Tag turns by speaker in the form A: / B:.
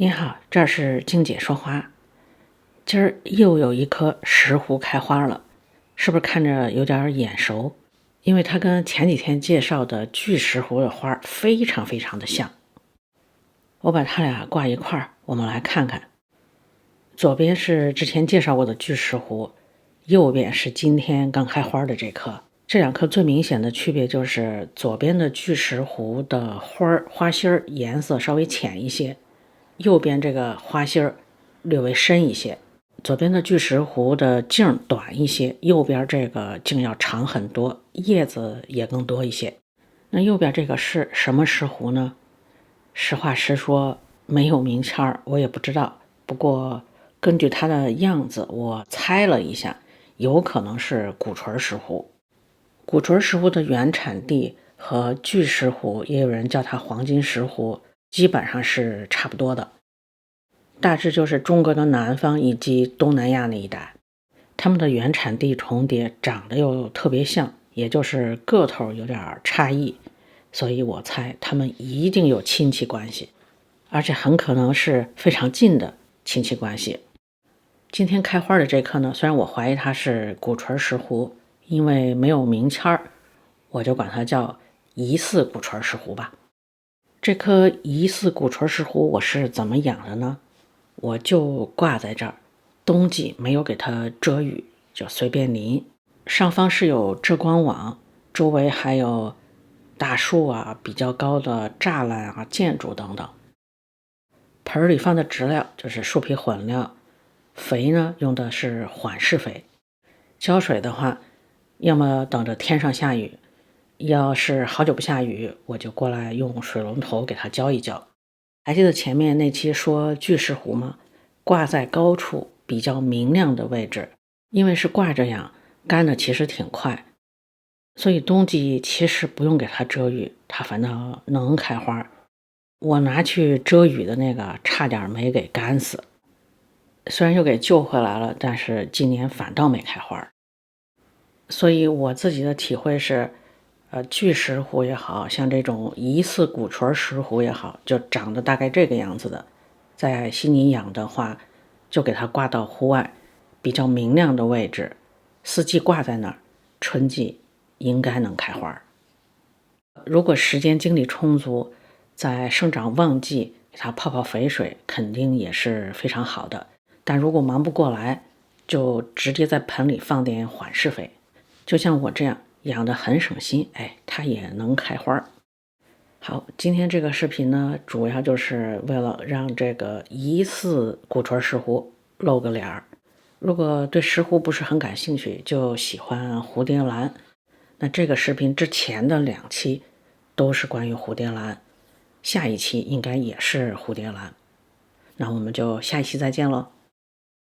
A: 你好，这是静姐说花。今儿又有一棵石斛开花了，是不是看着有点眼熟？因为它跟前几天介绍的巨石斛的花非常非常的像。我把它俩挂一块儿，我们来看看。左边是之前介绍过的巨石斛，右边是今天刚开花的这棵。这两棵最明显的区别就是左边的巨石斛的花心颜色稍微浅一些，右边这个花心略微深一些。左边的巨石斛的茎短一些，右边这个茎要长很多，叶子也更多一些。那右边这个是什么石斛呢？实话实说，没有名签我也不知道。不过根据它的样子，我猜了一下，有可能是鼓槌石斛。鼓槌石斛的原产地和巨石斛，也有人叫它黄金石斛，基本上是差不多的。大致就是中国的南方以及东南亚那一带，它们的原产地重叠，长得又特别像，也就是个头有点差异，所以我猜它们一定有亲戚关系，而且很可能是非常近的亲戚关系。今天开花的这棵呢，虽然我怀疑它是鼓槌石斛，因为没有名签我就管它叫疑似鼓槌石斛吧。这棵疑似鼓槌石斛我是怎么养的呢？我就挂在这儿，冬季没有给它遮雨，就随便淋。上方是有遮光网，周围还有大树啊、比较高的栅栏啊、建筑等等。盆里放的植料就是树皮混料，肥呢用的是缓释肥。浇水的话，要么等着天上下雨，要是好久不下雨，我就过来用水龙头给它浇一浇。还记得前面那期说巨石斛吗？挂在高处比较明亮的位置，因为是挂着养，干的其实挺快，所以冬季其实不用给它遮雨，它反倒能开花。我拿去遮雨的那个差点没给干死，虽然又给救回来了，但是今年反倒没开花。所以我自己的体会是，巨石斛也好像这种疑似鼓槌石斛也好，就长得大概这个样子的，在悉尼养的话，就给它挂到户外比较明亮的位置，四季挂在那儿，春季应该能开花。如果时间精力充足，在生长旺季给它泡泡肥水，肯定也是非常好的。但如果忙不过来，就直接在盆里放点缓释肥，就像我这样养得很省心，它也能开花。好，今天这个视频呢，主要就是为了让这个疑似鼓槌石斛露个脸儿。如果对石斛不是很感兴趣，就喜欢蝴蝶兰，那这个视频之前的2期都是关于蝴蝶兰，下一期应该也是蝴蝶兰。那我们就下一期再见喽。